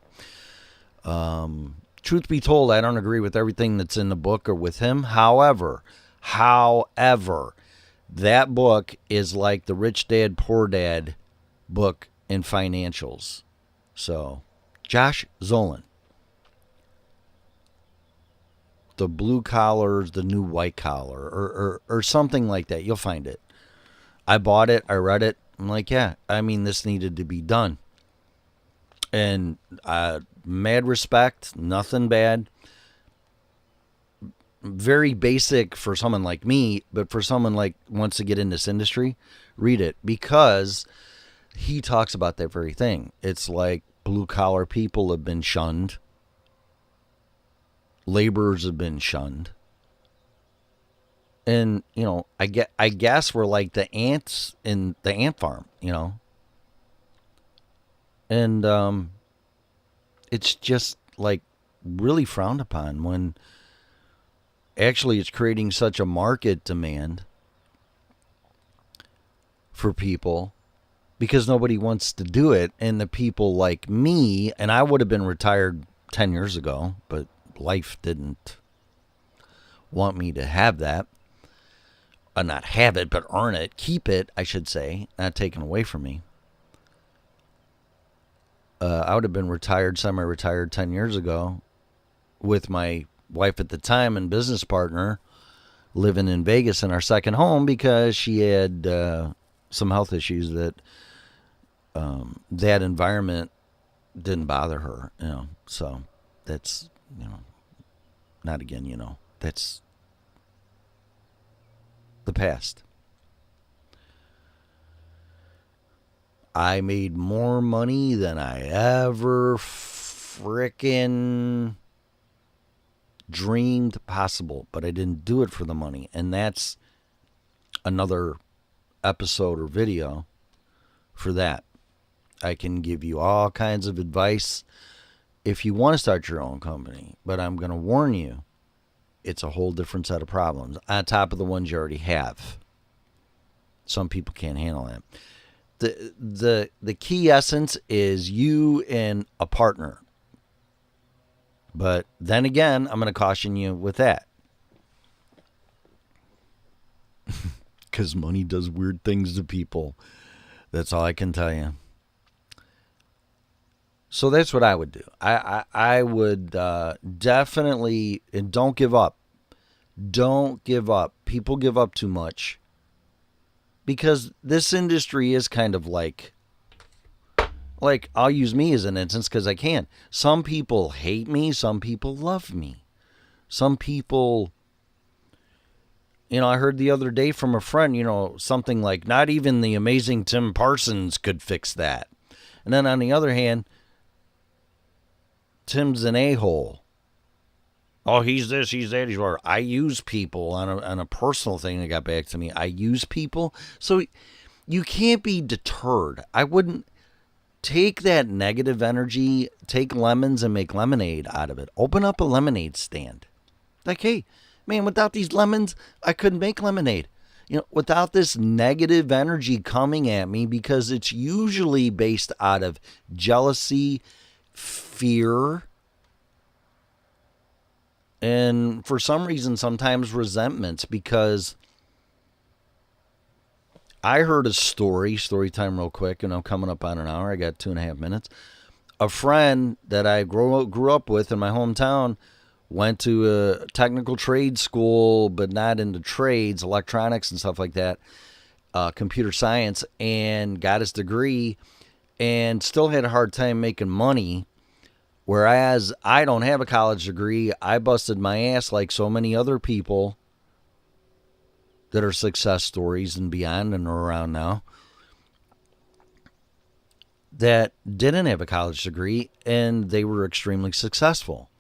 Truth be told, I don't agree with everything that's in the book or with him. However, that book is like the Rich Dad, Poor Dad book in financials. So, Josh Zolan. The Blue Collar is the New White Collar or something like that. You'll find it. I bought it. I read it. I'm like, yeah, I mean, this needed to be done. And mad respect, nothing bad. Very basic for someone like me, but for someone like wants to get in this industry, read it because he talks about that very thing. It's like blue collar people have been shunned. Laborers have been shunned. And, you know, I guess we're like the ants in the ant farm, you know. And it's just like really frowned upon when actually it's creating such a market demand for people because nobody wants to do it. And the people like me, and I would have been retired 10 years ago, but life didn't want me to have that. not have it, but earn it, keep it, I should say, not taken away from me. I would have been retired, semi-retired 10 years ago with my wife at the time and business partner living in Vegas in our second home because she had some health issues that that environment didn't bother her, So that's, not again, that's the past. I made more money than I ever frickin' dreamed possible, but I didn't do it for the money. And that's another episode or video for that. I can give you all kinds of advice if you want to start your own company, but I'm going to warn you, it's a whole different set of problems on top of the ones you already have. Some people can't handle that. The key essence is you and a partner. But then again, I'm going to caution you with that. Because money does weird things to people. That's all I can tell you. So that's what I would do. I would definitely, and don't give up. Don't give up. People give up too much. Because this industry is kind of like I'll use me as an instance because I can. Some people hate me. Some people love me. Some people, I heard the other day from a friend, something like, not even the amazing Tim Parsons could fix that. And then on the other hand, Tim's an a-hole. Oh, he's this, he's that, he's whatever. I use people on a personal thing that got back to me. I use people. So you can't be deterred. I wouldn't take that negative energy, take lemons and make lemonade out of it. Open up a lemonade stand. Like, hey, man, without these lemons, I couldn't make lemonade. Without this negative energy coming at me, because it's usually based out of jealousy, fear, and for some reason, sometimes resentments, because I heard a story time real quick, and I'm coming up on an hour. I got 2.5 minutes. A friend that I grew up with in my hometown went to a technical trade school, but not into trades, electronics and stuff like that, computer science, and got his degree and still had a hard time making money. Whereas I don't have a college degree, I busted my ass like so many other people that are success stories and beyond and are around now that didn't have a college degree, and they were extremely successful.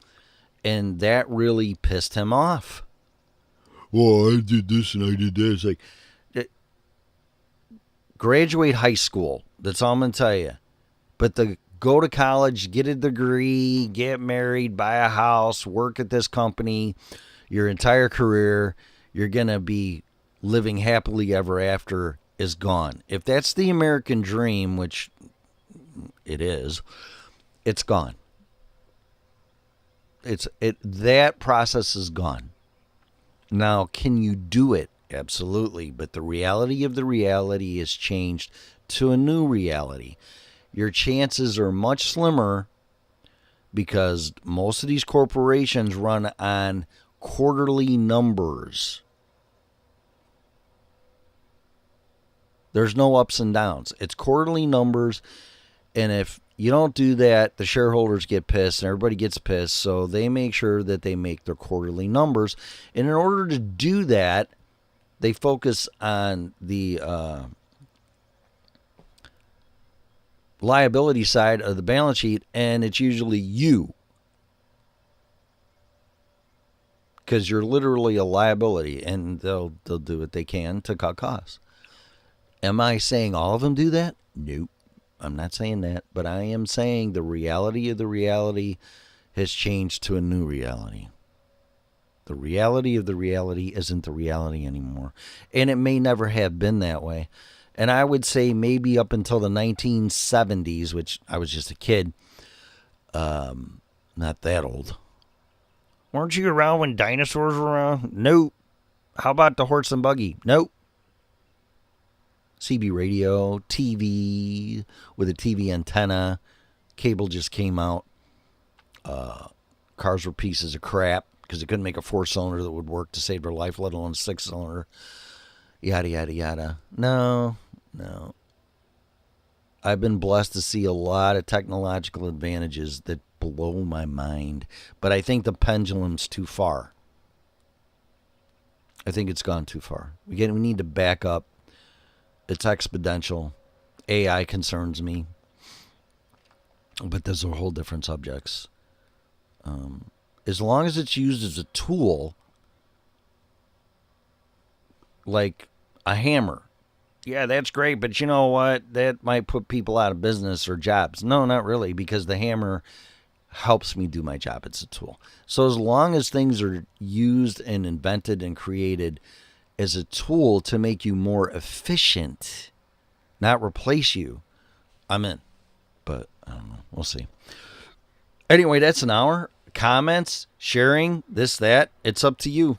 And that really pissed him off. Well, I did this and I did that. It's like, graduate high school. That's all I'm going to tell you. But go to college, get a degree, get married, buy a house, work at this company, your entire career, you're going to be living happily ever after is gone. If that's the American dream, which it is, it's gone. That process is gone. Now, can you do it? Absolutely. But the reality of the reality has changed to a new reality. Your chances are much slimmer because most of these corporations run on quarterly numbers. There's no ups and downs. It's quarterly numbers. And if you don't do that, the shareholders get pissed and everybody gets pissed. So they make sure that they make their quarterly numbers. And in order to do that, they focus on the liability side of the balance sheet, and it's usually you, because you're literally a liability, and they'll do what they can to cut costs. Am I saying all of them do that? Nope, I'm not saying that, but I am saying the reality of the reality has changed to a new reality. The reality of the reality isn't the reality anymore, and it may never have been that way. And I would say maybe up until the 1970s, which I was just a kid, not that old. Weren't you around when dinosaurs were around? Nope. How about the horse and buggy? Nope. CB radio, TV with a TV antenna. Cable just came out. Cars were pieces of crap because they couldn't make a 4-cylinder that would work to save their life, let alone a 6-cylinder. Yada, yada, yada. No. I've been blessed to see a lot of technological advantages that blow my mind. But I think the pendulum's too far. I think it's gone too far. We need to back up. It's exponential. AI concerns me. But those are whole different subjects. As long as it's used as a tool, like a hammer. Yeah, that's great, but you know what? That might put people out of business or jobs. No, not really, because the hammer helps me do my job. It's a tool. So as long as things are used and invented and created as a tool to make you more efficient, not replace you, I'm in. But I don't know. We'll see. Anyway, that's an hour. Comments, sharing, this, that. It's up to you.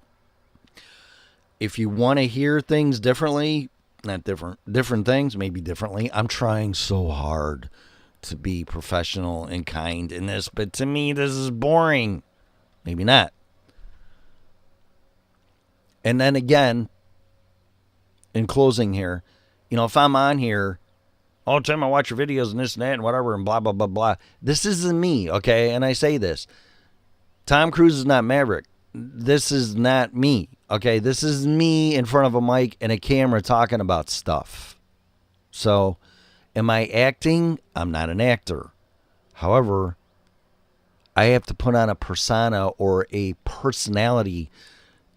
If you want to hear things differently, not different things, maybe differently. I'm trying so hard to be professional and kind in this, but to me, this is boring. Maybe not. And then again, in closing here, if I'm on here all the time, I watch your videos and this and that and whatever and blah, blah, blah, blah. This isn't me, okay? And I say this. Tom Cruise is not Maverick. This is not me, okay? This is me in front of a mic and a camera talking about stuff. So, am I acting? I'm not an actor. However, I have to put on a persona or a personality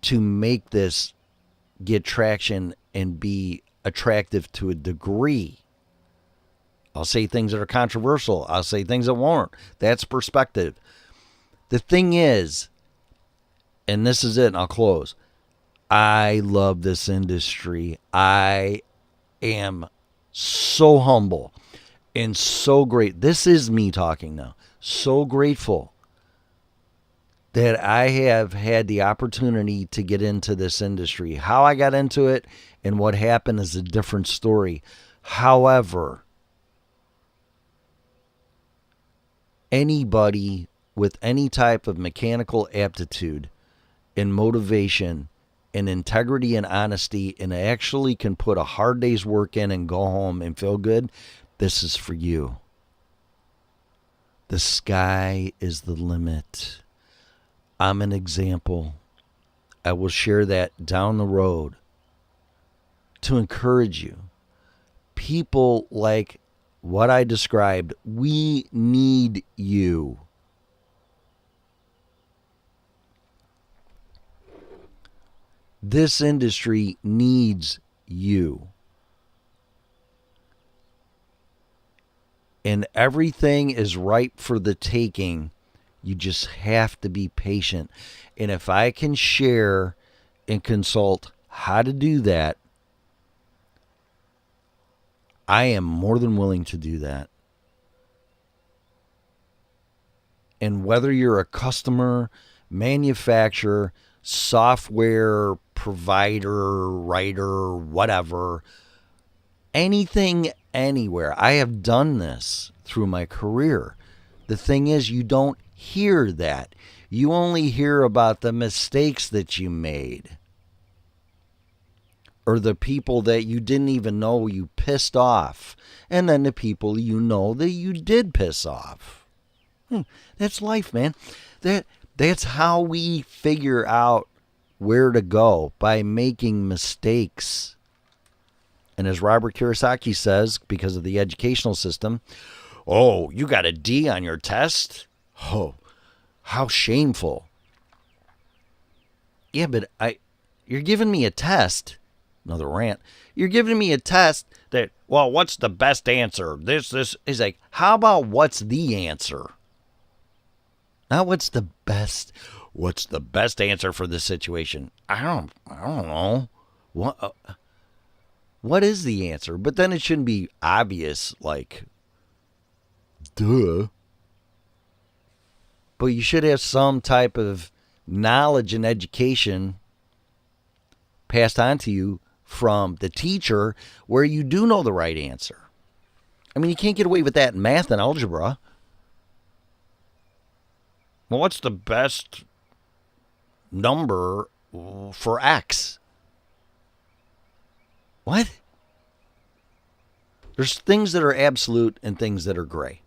to make this get traction and be attractive to a degree. I'll say things that are controversial. I'll say things that won't. That's perspective. The thing is, and this is it, and I'll close. I love this industry. I am so humble and so great. This is me talking now. So grateful that I have had the opportunity to get into this industry. How I got into it and what happened is a different story. However, anybody with any type of mechanical aptitude and motivation and integrity and honesty and actually can put a hard day's work in and go home and feel good, this is for you. The sky is the limit. I'm an example. I will share that down the road to encourage you. People like what I described, we need you. This industry needs you. And everything is ripe for the taking. You just have to be patient. And if I can share and consult how to do that, I am more than willing to do that. And whether you're a customer, manufacturer, software provider, writer, whatever, anything, anywhere. I have done this through my career. The thing is, you don't hear that. You only hear about the mistakes that you made or the people that you didn't even know you pissed off, and then the people you know that you did piss off. That's life, man. That's how we figure out where to go, by making mistakes. And as Robert Kiyosaki says, because of the educational system, oh, you got a D on your test? Oh, how shameful. Yeah, but you're giving me a test. Another rant. You're giving me a test that, well, what's the best answer? This is like, how about what's the answer? Not what's the best answer for this situation? I don't know. What is the answer? But then it shouldn't be obvious, like, duh. But you should have some type of knowledge and education passed on to you from the teacher where you do know the right answer. I mean, you can't get away with that in math and algebra. Well, what's the best number for X? What? There's things that are absolute and things that are gray.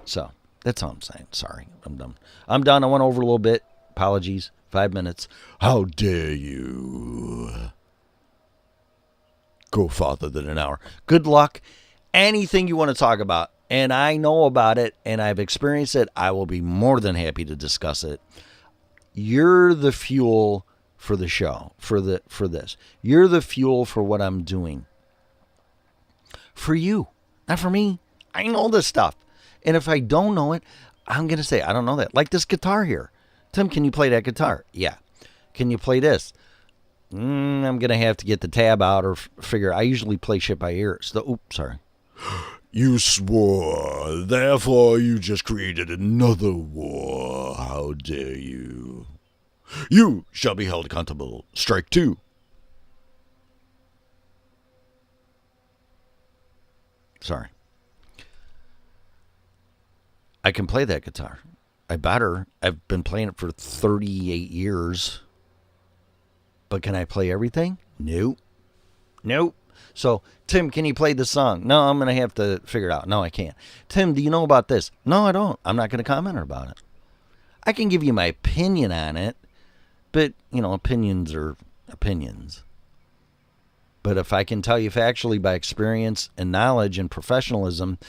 So that's all I'm saying. Sorry, I'm done. I went over a little bit. Apologies. 5 minutes. How dare you go farther than an hour? Good luck. Anything you want to talk about, and I know about it, and I've experienced it, I will be more than happy to discuss it. You're the fuel for the show, for this. You're the fuel for what I'm doing. For you, not for me. I know this stuff. And if I don't know it, I'm going to say, I don't know that. Like this guitar here. Tim, can you play that guitar? Yeah. Can you play this? I'm going to have to get the tab out or figure. I usually play shit by ear. Sorry. You swore, therefore you just created another war. How dare you? You shall be held accountable. Strike 2. Sorry. I can play that guitar. I better. I've been playing it for 38 years. But can I play everything? Nope. So, Tim, can you play the song? No, I'm going to have to figure it out. No, I can't. Tim, do you know about this? No, I don't. I'm not going to comment about it. I can give you my opinion on it, but, opinions are opinions. But if I can tell you factually by experience and knowledge and professionalism,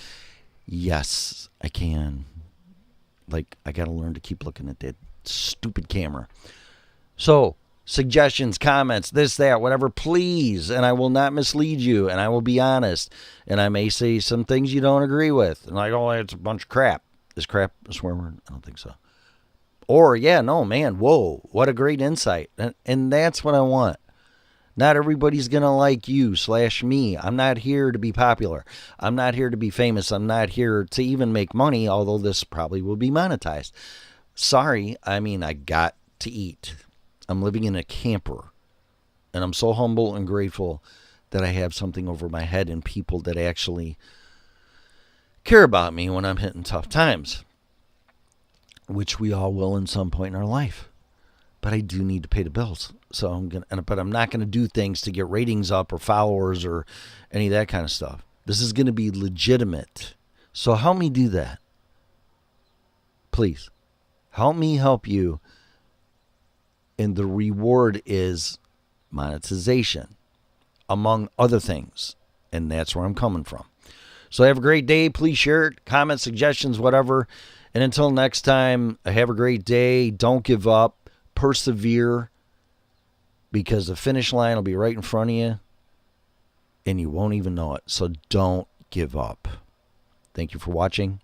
yes, I can. Like, I got to learn to keep looking at that stupid camera. So, suggestions, comments, this, that, whatever, please. And I will not mislead you. And I will be honest. And I may say some things you don't agree with. And like, oh, it's a bunch of crap. Is crap a swear word? I don't think so. Or, yeah, no, man, whoa, what a great insight. And that's what I want. Not everybody's going to like you / me. I'm not here to be popular. I'm not here to be famous. I'm not here to even make money, although this probably will be monetized. Sorry, I got to eat. I'm living in a camper. And I'm so humble and grateful that I have something over my head and people that actually care about me when I'm hitting tough times. Which we all will in some point in our life. But I do need to pay the bills. So I'm not going to do things to get ratings up or followers or any of that kind of stuff. This is going to be legitimate. So help me do that. Please. Help me help you. And the reward is monetization, among other things. And that's where I'm coming from. So have a great day. Please share it. Comments, suggestions, whatever. And until next time, have a great day. Don't give up. Persevere, because the finish line will be right in front of you and you won't even know it. So don't give up. Thank you for watching.